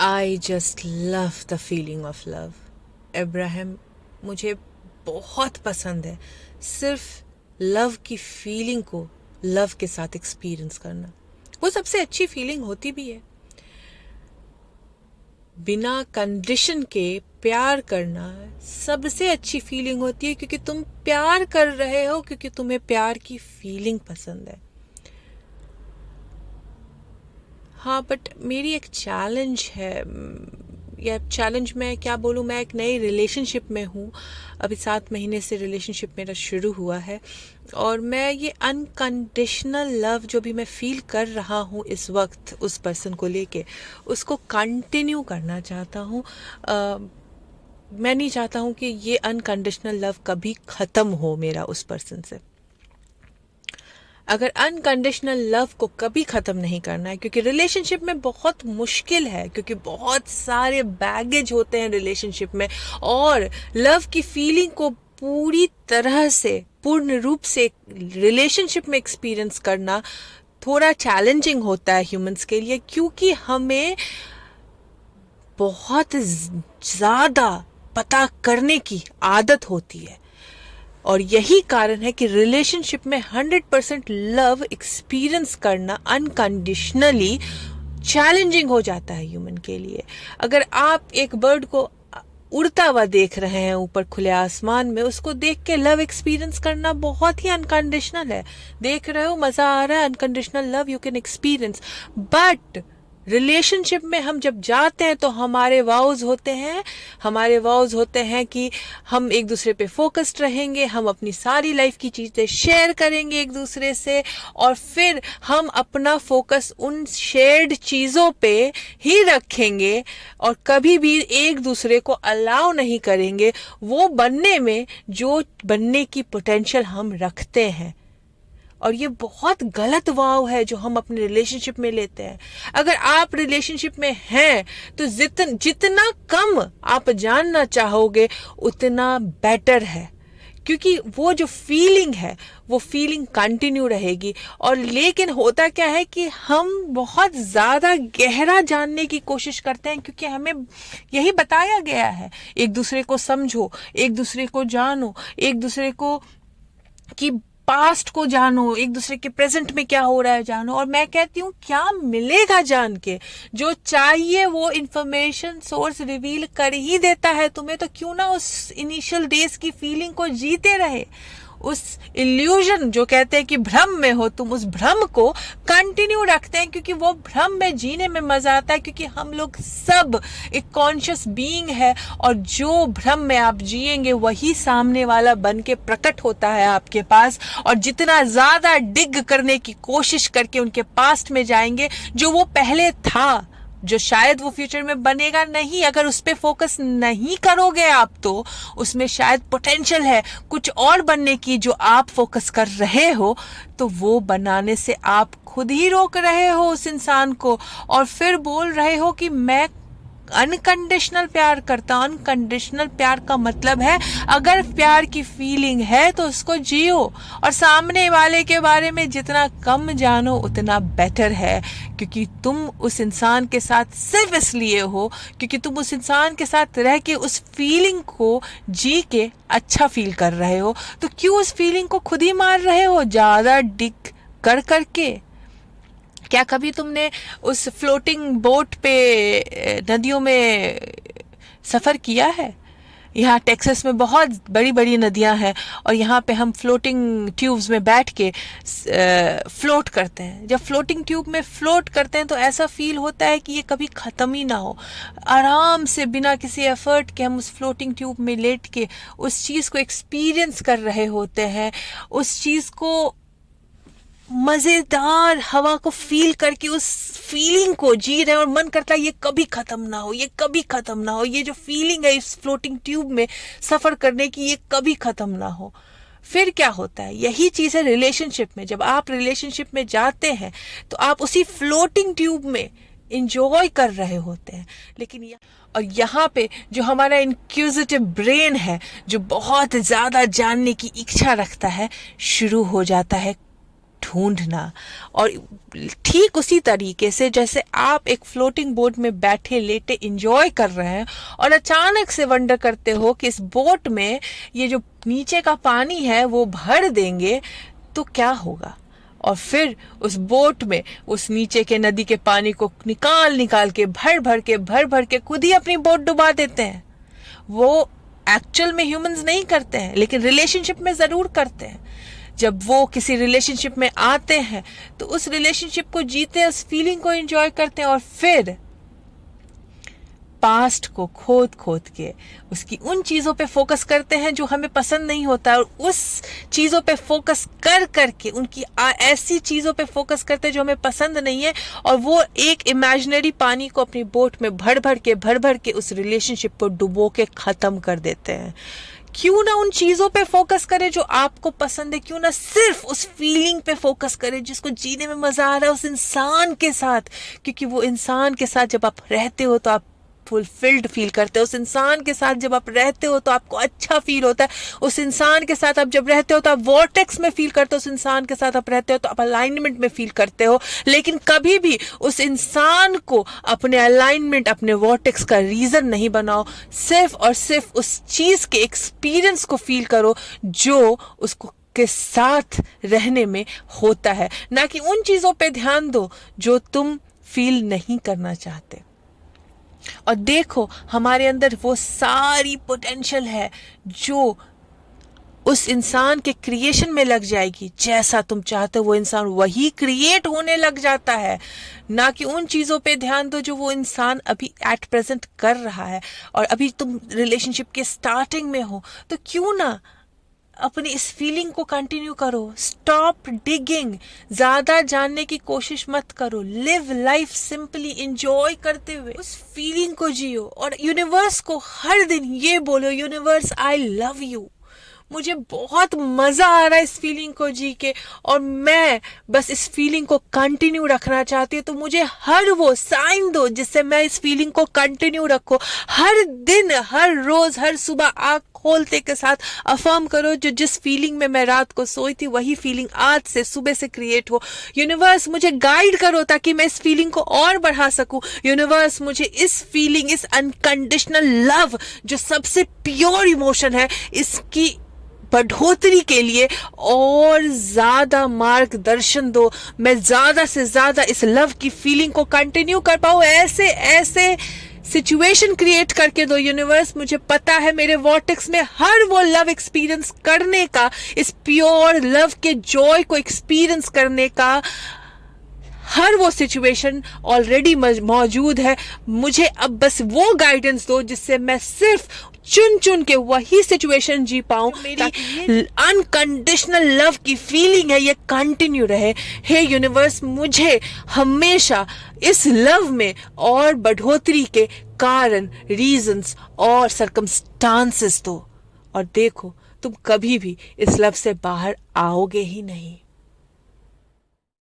I just love the feeling of love. Ibrahim, मुझे बहुत पसंद है सिर्फ लव की फीलिंग को लव के साथ एक्सपीरियंस करना। वो सबसे अच्छी फीलिंग होती भी है। बिना कंडीशन के प्यार करना सबसे अच्छी फीलिंग होती है, क्योंकि तुम प्यार कर रहे हो क्योंकि तुम्हें प्यार की फीलिंग पसंद है। हाँ, बट मेरी एक चैलेंज है, या चैलेंज मैं क्या बोलूँ, मैं एक नई रिलेशनशिप में हूँ। अभी 7 महीने से रिलेशनशिप मेरा शुरू हुआ है, और मैं ये अनकंडीशनल लव जो भी मैं फील कर रहा हूँ इस वक्त उस पर्सन को लेके, उसको कंटिन्यू करना चाहता हूँ। मैं नहीं चाहता हूँ कि ये अनकंडीशनल लव कभी ख़त्म हो मेरा उस पर्सन से। अगर अनकंडीशनल लव को कभी ख़त्म नहीं करना है, क्योंकि रिलेशनशिप में बहुत मुश्किल है, क्योंकि बहुत सारे बैगेज होते हैं रिलेशनशिप में, और लव की फीलिंग को पूरी तरह से पूर्ण रूप से रिलेशनशिप में एक्सपीरियंस करना थोड़ा चैलेंजिंग होता है ह्यूमंस के लिए, क्योंकि हमें बहुत ज़्यादा पता करने की आदत होती है। और यही कारण है कि रिलेशनशिप में 100% लव एक्सपीरियंस करना अनकंडीशनली चैलेंजिंग हो जाता है ह्यूमन के लिए। अगर आप एक बर्ड को उड़ता हुआ देख रहे हैं ऊपर खुले आसमान में, उसको देख के लव एक्सपीरियंस करना बहुत ही अनकंडीशनल है। देख रहे हो, मज़ा आ रहा है, unconditional love you can experience. But relationship में हम जब जाते हैं तो हमारे वाउज होते हैं कि हम एक दूसरे पे फोकस्ड रहेंगे, हम अपनी सारी लाइफ की चीज़ें शेयर करेंगे एक दूसरे से, और फिर हम अपना फोकस उन शेयर्ड चीज़ों पे ही रखेंगे, और कभी भी एक दूसरे को अलाउ नहीं करेंगे वो बनने में जो बनने की पोटेंशियल हम रखते हैं। और ये बहुत गलत वाव है जो हम अपने रिलेशनशिप में लेते हैं। अगर आप रिलेशनशिप में हैं तो जितना कम आप जानना चाहोगे उतना बेटर है, क्योंकि वो जो फीलिंग है वो फीलिंग कंटिन्यू रहेगी। और लेकिन होता क्या है कि हम बहुत ज़्यादा गहरा जानने की कोशिश करते हैं, क्योंकि हमें यही बताया गया है, एक दूसरे को समझो, एक दूसरे को जानो, एक दूसरे को कि पास्ट को जानो, एक दूसरे के प्रेजेंट में क्या हो रहा है जानो। और मैं कहती हूँ क्या मिलेगा जान के? जो चाहिए वो इंफॉर्मेशन सोर्स रिवील कर ही देता है तुम्हें, तो क्यों ना उस इनिशियल डेज की फीलिंग को जीते रहे। उस इल्यूजन जो कहते हैं कि भ्रम में हो तुम, उस भ्रम को कंटिन्यू रखते हैं, क्योंकि वो भ्रम में जीने में मजा आता है, क्योंकि हम लोग सब एक कॉन्शियस बीइंग है, और जो भ्रम में आप जिएंगे वही सामने वाला बन के प्रकट होता है आपके पास। और जितना ज्यादा डिग करने की कोशिश करके उनके पास्ट में जाएंगे, जो वो पहले था, जो शायद वो फ्यूचर में बनेगा नहीं, अगर उस पर फोकस नहीं करोगे आप तो उसमें शायद पोटेंशियल है कुछ और बनने की, जो आप फोकस कर रहे हो तो वो बनाने से आप खुद ही रोक रहे हो उस इंसान को, और फिर बोल रहे हो कि मैं अनकंडीशनल प्यार करता हूं। अनकंडीशनल प्यार का मतलब है अगर प्यार की फीलिंग है तो उसको जियो, और सामने वाले के बारे में जितना कम जानो उतना बेटर है, क्योंकि तुम उस इंसान के साथ सिर्फ इसलिए हो क्योंकि तुम उस इंसान के साथ रह के उस फीलिंग को जी के अच्छा फील कर रहे हो। तो क्यों उस फीलिंग को खुद ही मार रहे हो ज़्यादा डिग कर करके? क्या कभी तुमने उस फ्लोटिंग बोट पे नदियों में सफ़र किया है? यहाँ टेक्सास में बहुत बड़ी बड़ी नदियाँ हैं, और यहाँ पे हम फ्लोटिंग ट्यूब्स में बैठ के फ्लोट करते हैं। जब फ्लोटिंग ट्यूब में फ्लोट करते हैं तो ऐसा फील होता है कि ये कभी ख़त्म ही ना हो। आराम से बिना किसी एफर्ट के हम उस फ्लोटिंग ट्यूब में लेट के उस चीज़ को एक्सपीरियंस कर रहे होते हैं, उस चीज़ को मजेदार हवा को फील करके उस फीलिंग को जी रहे हैं, और मन करता है ये कभी खत्म ना हो, ये कभी खत्म ना हो, ये जो फीलिंग है इस फ्लोटिंग ट्यूब में सफर करने की ये कभी खत्म ना हो। फिर क्या होता है? यही चीज़ है रिलेशनशिप में। जब आप रिलेशनशिप में जाते हैं तो आप उसी फ्लोटिंग ट्यूब में इंजॉय कर रहे होते हैं, लेकिन और यहाँ पे जो हमारा इंक्यूजिटिव ब्रेन है, जो बहुत ज़्यादा जानने की इच्छा रखता है, शुरू हो जाता है ढूंढना। और ठीक उसी तरीके से जैसे आप एक फ्लोटिंग बोट में बैठे लेटे एंजॉय कर रहे हैं और अचानक से वंडर करते हो कि इस बोट में ये जो नीचे का पानी है वो भर देंगे तो क्या होगा, और फिर उस बोट में उस नीचे के नदी के पानी को निकाल के भर भर के खुद ही अपनी बोट डुबा देते हैं। वो एक्चुअल में ह्यूमंस नहीं करते हैं, लेकिन रिलेशनशिप में ज़रूर करते हैं। जब वो किसी रिलेशनशिप में आते हैं तो उस रिलेशनशिप को जीते हैं, उस फीलिंग को एंजॉय करते हैं, और फिर पास्ट को खोद के उसकी उन चीज़ों पे फोकस करते हैं जो हमें पसंद नहीं होता, और उस चीज़ों पे फोकस करके उनकी ऐसी चीज़ों पे फोकस करते हैं जो हमें पसंद नहीं है, और वो एक इमेजिनरी पानी को अपनी बोट में भर के उस रिलेशनशिप को डुबो के ख़त्म कर देते हैं। क्यों ना उन चीज़ों पे फोकस करें जो आपको पसंद है, क्यों ना सिर्फ उस फीलिंग पे फोकस करें जिसको जीने में मज़ा आ रहा है उस इंसान के साथ, क्योंकि वो इंसान के साथ जब आप रहते हो तो आप फुलफिल्ड फील करते हो। उस इंसान के साथ जब आप रहते हो तो आपको अच्छा फील होता है। उस इंसान के साथ आप जब रहते हो तो आप वॉर्टेक्स में फील करते हो। उस इंसान के साथ आप रहते हो तो आप अलाइनमेंट में फील करते हो। लेकिन कभी भी उस इंसान को अपने अलाइनमेंट, अपने वॉर्टेक्स का रीजन नहीं बनाओ। सिर्फ और सिर्फ उस चीज के एक्सपीरियंस को फील करो जो उसको के साथ रहने में होता है, ना कि उन चीजों पे ध्यान दो जो तुम फील नहीं करना चाहते। और देखो, हमारे अंदर वो सारी पोटेंशियल है जो उस इंसान के क्रिएशन में लग जाएगी। जैसा तुम चाहते हो वो इंसान वही क्रिएट होने लग जाता है। ना कि उन चीज़ों पे ध्यान दो जो वो इंसान अभी एट प्रेजेंट कर रहा है। और अभी तुम रिलेशनशिप के स्टार्टिंग में हो तो क्यों ना अपनी इस फीलिंग को कंटिन्यू करो। स्टॉप डिगिंग, ज़्यादा जानने की कोशिश मत करो। लिव लाइफ सिंपली, एंजॉय करते हुए उस फीलिंग को जियो। और यूनिवर्स को हर दिन ये बोलो, यूनिवर्स आई लव यू, मुझे बहुत मज़ा आ रहा है इस फीलिंग को जी के, और मैं बस इस फीलिंग को कंटिन्यू रखना चाहती हूँ। तो मुझे हर वो साइन दो जिससे मैं इस फीलिंग को कंटिन्यू रखूँ। हर दिन, हर रोज़, हर सुबह आँख खोलते के साथ अफर्म करो जो जिस फीलिंग में मैं रात को सोई थी वही फीलिंग आज से सुबह से क्रिएट हो। यूनिवर्स मुझे गाइड करो ताकि मैं इस फीलिंग को और बढ़ा सकूं। यूनिवर्स मुझे इस फीलिंग, इस अनकंडीशनल लव जो सबसे प्योर इमोशन है, इसकी बढ़ोतरी के लिए और ज्यादा मार्गदर्शन दो। मैं ज्यादा से ज्यादा इस लव की फीलिंग को कंटिन्यू कर पाऊं। ऐसे सिचुएशन क्रिएट करके दो यूनिवर्स। मुझे पता है मेरे वॉर्टेक्स में हर वो लव एक्सपीरियंस करने का, इस प्योर लव के जॉय को एक्सपीरियंस करने का हर वो सिचुएशन ऑलरेडी मौजूद है। मुझे अब बस वो गाइडेंस दो जिससे मैं सिर्फ चुन के वही सिचुएशन जी पाऊं। मेरी अनकंडीशनल लव की फीलिंग है ये कंटिन्यू रहे। हे यूनिवर्स, मुझे हमेशा इस लव में और बढ़ोतरी के कारण, रीजंस और सर्कमस्टांसेस दो। और देखो, तुम कभी भी इस लव से बाहर आओगे ही नहीं।